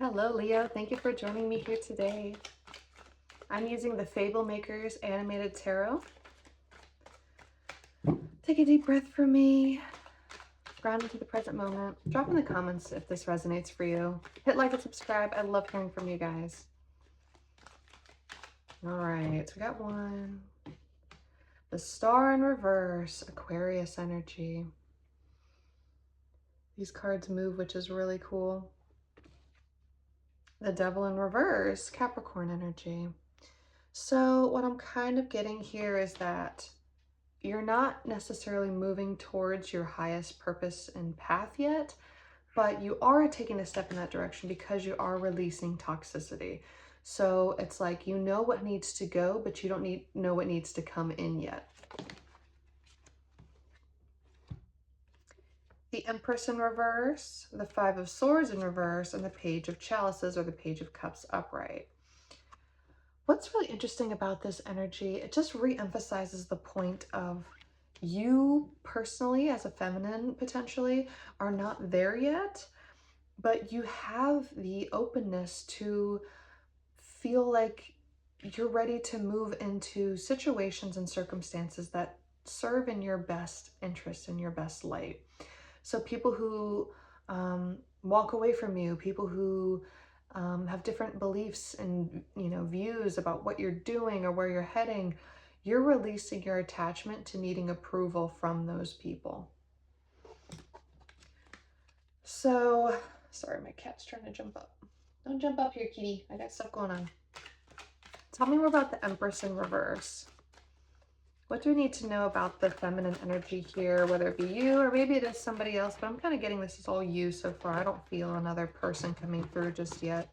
Hello, Leo. Thank you for joining me here today. I'm using the Fablemakers animated tarot. Take a deep breath for me. Ground into the present moment. Drop in the comments if this resonates for you. Hit like and subscribe. I love hearing from you guys. All right, so we got one. The Star in reverse, Aquarius energy. These cards move, which is really cool. The Devil in reverse, Capricorn energy. So what I'm kind of getting here is that you're not necessarily moving towards your highest purpose and path yet, but you are taking a step in that direction because you are releasing toxicity. So it's like you know what needs to go, but you don't know what needs to come in yet. The Empress in reverse, the Five of Swords in reverse, and the Page of Chalices or the Page of Cups upright. What's really interesting about this energy, it just re-emphasizes the point of you personally as a feminine potentially are not there yet, but you have the openness to feel like you're ready to move into situations and circumstances that serve in your best interest, in your best light. So people who walk away from you, people who have different beliefs and views about what you're doing or where you're heading, you're releasing your attachment to needing approval from those people. So, sorry, my cat's trying to jump up. Don't jump up here, kitty. I got stuff going on. Tell me more about the Empress in reverse. What do we need to know about the feminine energy here, whether it be you or maybe it is somebody else, but I'm kind of getting this is all you so far. I don't feel another person coming through just yet.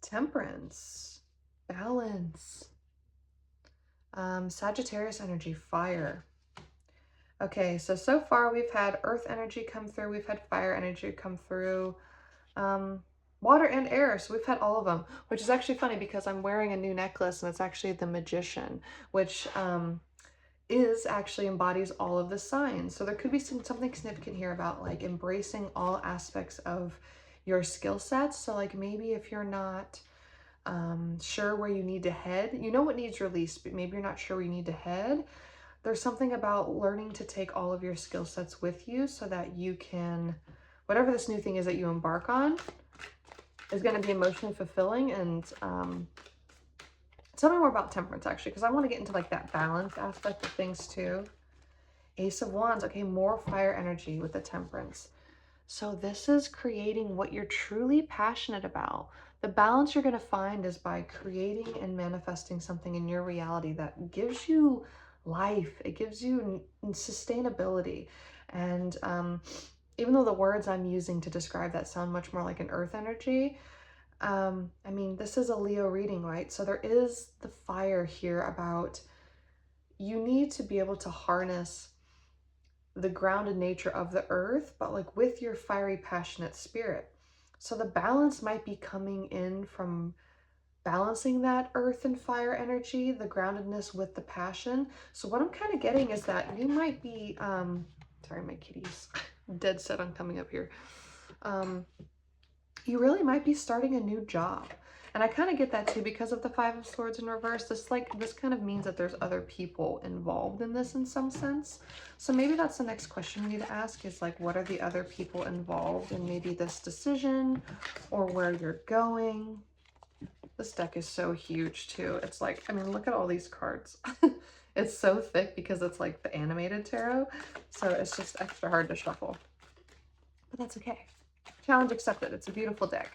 Temperance, balance, Sagittarius energy, fire. Okay, so far we've had earth energy come through, we've had fire energy come through, water and air, so we've had all of them, which is actually funny because I'm wearing a new necklace and it's actually the Magician, which is actually embodies all of the signs. So there could be something significant here about like embracing all aspects of your skill sets. So like maybe if you're not sure where you need to head, you know what needs released, but maybe you're not sure where you need to head. There's something about learning to take all of your skill sets with you so that you can, whatever this new thing is that you embark on is going to be emotionally fulfilling. And tell me more about temperance actually, because I want to get into like that balance aspect of things too. Ace of Wands. Okay, more fire energy with the temperance. So this is creating what you're truly passionate about. The balance you're going to find is by creating and manifesting something in your reality that gives you life. It gives you sustainability. And even though the words I'm using to describe that sound much more like an earth energy, I mean, this is a Leo reading, right? So there is the fire here about you need to be able to harness the grounded nature of the earth, but like with your fiery, passionate spirit. So the balance might be coming in from balancing that earth and fire energy, the groundedness with the passion. So what I'm kind of getting is that you might be, sorry, my kitty's dead set on coming up here. You really might be starting a new job. And I kind of get that too because of the Five of Swords in reverse. This kind of means that there's other people involved in this in some sense. So maybe that's the next question we need to ask is like, what are the other people involved in maybe this decision or where you're going? This deck is so huge too. It's like, I mean, look at all these cards. It's so thick because it's like the animated tarot. So it's just extra hard to shuffle. But that's okay. Challenge accepted. It's a beautiful deck.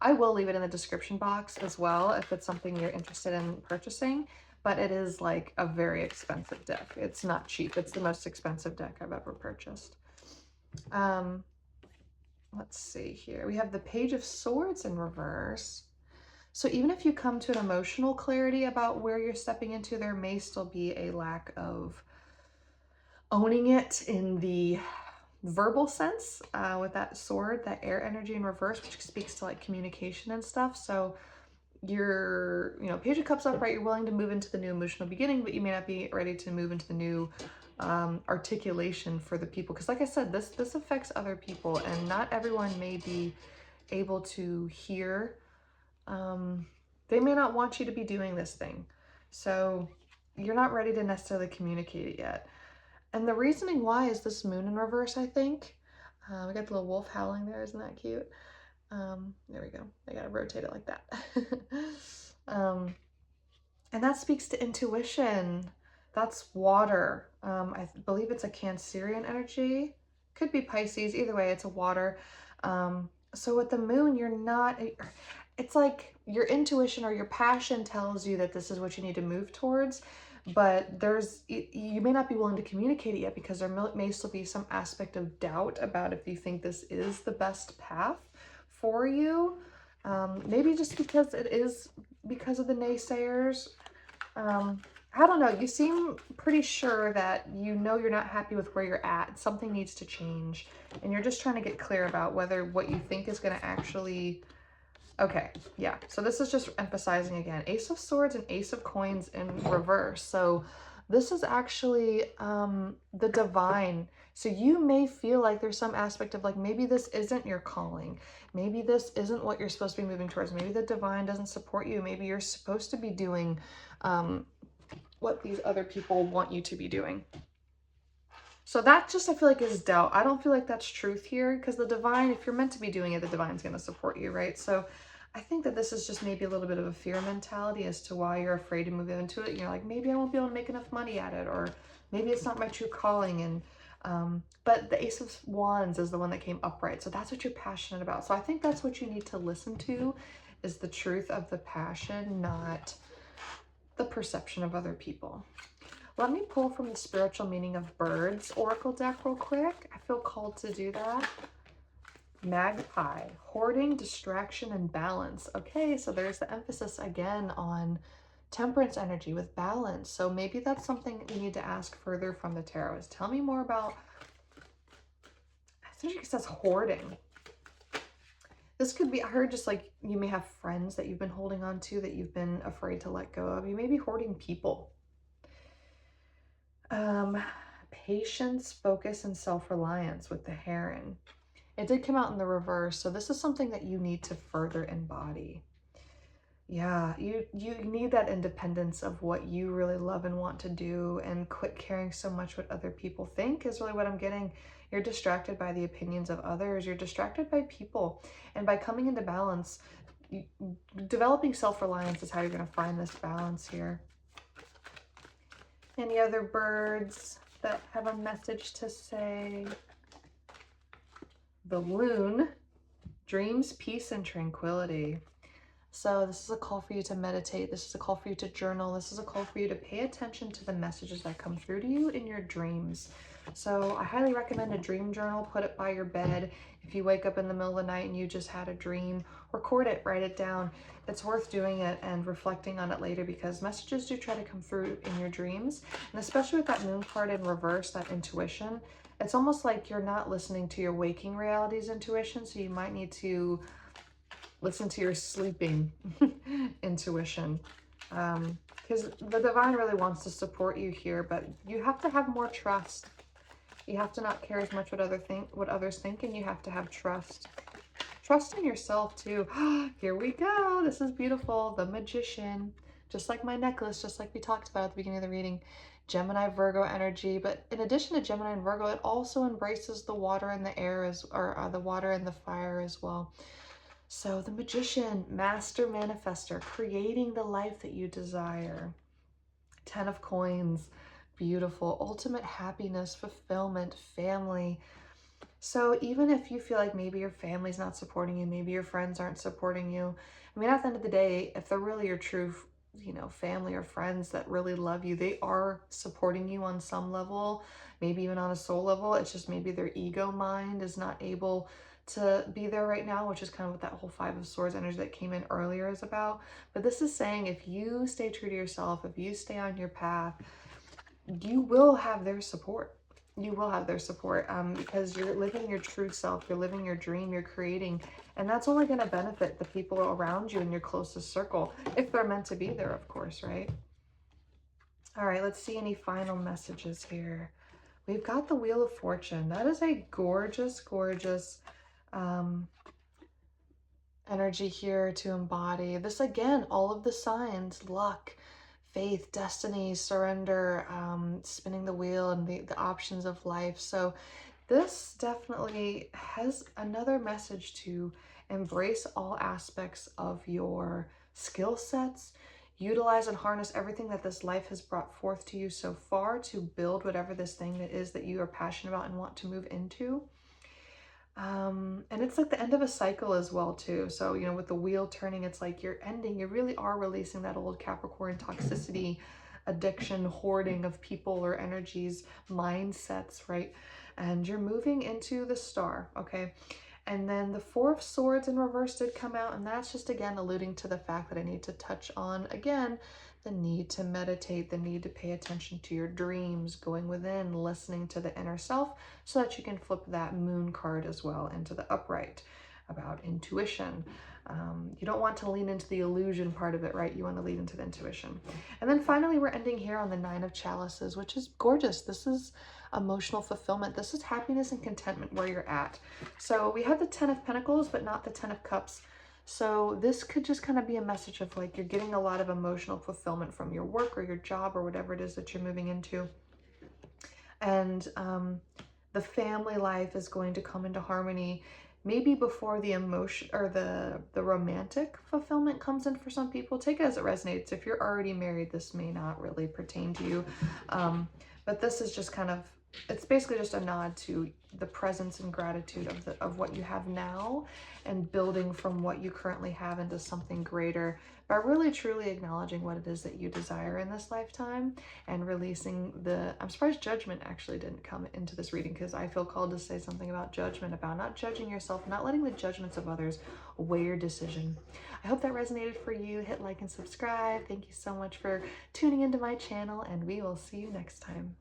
I will leave it in the description box as well if it's something you're interested in purchasing, but it is like a very expensive deck. It's not cheap. It's the most expensive deck I've ever purchased. Let's see here. We have the Page of Swords in reverse. So even if you come to an emotional clarity about where you're stepping into, there may still be a lack of owning it in the verbal sense with that sword, that air energy in reverse, which speaks to like communication and stuff. So you're, Page of Cups upright, you're willing to move into the new emotional beginning, but you may not be ready to move into the new articulation for the people. Because like I said, this affects other people and not everyone may be able to hear. They may not want you to be doing this thing. So you're not ready to necessarily communicate it yet. And the reasoning why is this moon in reverse, I think. We got the little wolf howling there. Isn't that cute? There we go. I gotta rotate it like that. And that speaks to intuition. That's water. I believe it's a Cancerian energy. Could be Pisces. Either way, it's a water. So with the moon, you're not, it's like your intuition or your passion tells you that this is what you need to move towards, but you may not be willing to communicate it yet because there may still be some aspect of doubt about if you think this is the best path for you. Maybe just because it is because of the naysayers. I don't know. You seem pretty sure that you know you're not happy with where you're at. Something needs to change. And you're just trying to get clear about whether what you think is going to actually... Okay, yeah. So this is just emphasizing again. Ace of Swords and Ace of Coins in reverse. So this is actually the divine. So you may feel like there's some aspect of like, maybe this isn't your calling. Maybe this isn't what you're supposed to be moving towards. Maybe the divine doesn't support you. Maybe you're supposed to be doing what these other people want you to be doing. So that just, I feel like, is doubt. I don't feel like that's truth here, because the divine, if you're meant to be doing it, the divine's going to support you, right? So I think that this is just maybe a little bit of a fear mentality as to why you're afraid to move into it. You're like, maybe I won't be able to make enough money at it, or maybe it's not my true calling. And but the Ace of Wands is the one that came upright. So that's what you're passionate about. So I think that's what you need to listen to, is the truth of the passion, not the perception of other people. Let me pull from the Spiritual Meaning of Birds Oracle deck real quick. I feel called to do that. Magpie, hoarding, distraction, and balance. Okay, so there's the emphasis again on temperance energy with balance. So maybe that's something we need to ask further from the tarot, is tell me more about, I think it says hoarding. This could be, I heard, just like you may have friends that you've been holding on to that you've been afraid to let go of. You may be hoarding people. Patience, focus, and self-reliance with the Heron. It did come out in the reverse, so this is something that you need to further embody. Yeah, you need that independence of what you really love and want to do, and quit caring so much what other people think is really what I'm getting. You're distracted by the opinions of others. You're distracted by people. And by coming into balance, developing self-reliance is how you're going to find this balance here. Any other birds that have a message to say? The Loon, dreams, peace, and tranquility. So this is a call for you to meditate. This is a call for you to journal. This is a call for you to pay attention to the messages that come through to you in your dreams. So I highly recommend a dream journal. Put it by your bed. If you wake up in the middle of the night and you just had a dream, record it, write it down. It's worth doing it and reflecting on it later, because messages do try to come through in your dreams. And especially with that moon card in reverse, that intuition, it's almost like you're not listening to your waking reality's intuition. So you might need to listen to your sleeping intuition, because the divine really wants to support you here, but you have to have more trust. You have to not care as much what others think, and you have to have trust. Trust in yourself too. Here we go. This is beautiful. The Magician, just like my necklace, just like we talked about at the beginning of the reading. Gemini, Virgo energy, but in addition to Gemini and Virgo, it also embraces the water and the air, the water and the fire as well. So the Magician, master manifester, creating the life that you desire. 10 of Coins, beautiful. Ultimate happiness, fulfillment, family. So even if you feel like maybe your family's not supporting you, maybe your friends aren't supporting you, I mean, at the end of the day, if they're really your true, family or friends that really love you, they are supporting you on some level, maybe even on a soul level. It's just maybe their ego mind is not able to be there right now, which is kind of what that whole Five of Swords energy that came in earlier is about. But this is saying, if you stay true to yourself, if you stay on your path, you will have their support. You will have their support, because you're living your true self, you're living your dream, you're creating, and that's only going to benefit the people around you in your closest circle, if they're meant to be there, of course, right? All right, let's see any final messages here. We've got the Wheel of Fortune. That is a gorgeous, gorgeous energy here to embody. This again, all of the signs, luck, faith, destiny, surrender, spinning the wheel, and the options of life. So this definitely has another message to embrace all aspects of your skill sets, utilize and harness everything that this life has brought forth to you so far to build whatever this thing that is that you are passionate about and want to move into. And it's like the end of a cycle as well too. So, you know, with the wheel turning, it's like you're ending, you really are releasing that old Capricorn toxicity, addiction, hoarding of people or energies, mindsets, right? And you're moving into the star, okay? And then the Four of Swords in reverse did come out, and that's just again alluding to the fact that I need to touch on again the need to meditate, the need to pay attention to your dreams, going within, listening to the inner self, so that you can flip that moon card as well into the upright about intuition. You don't want to lean into the illusion part of it, right? You want to lean into the intuition. And then finally, we're ending here on the Nine of Chalices, which is gorgeous. This is emotional fulfillment. This is happiness and contentment where you're at. So we have the Ten of Pentacles, but not the Ten of Cups. So this could just kind of be a message of like you're getting a lot of emotional fulfillment from your work or your job or whatever it is that you're moving into. And the family life is going to come into harmony maybe before the emotion or the romantic fulfillment comes in for some people. Take it as it resonates. If you're already married, this may not really pertain to you. But this is just kind of, it's basically just a nod to the presence and gratitude of what you have now and building from what you currently have into something greater by really truly acknowledging what it is that you desire in this lifetime and releasing the, I'm surprised judgment actually didn't come into this reading, because I feel called to say something about judgment, about not judging yourself, not letting the judgments of others weigh your decision. I hope that resonated for you. Hit like and subscribe. Thank you so much for tuning into my channel, and we will see you next time.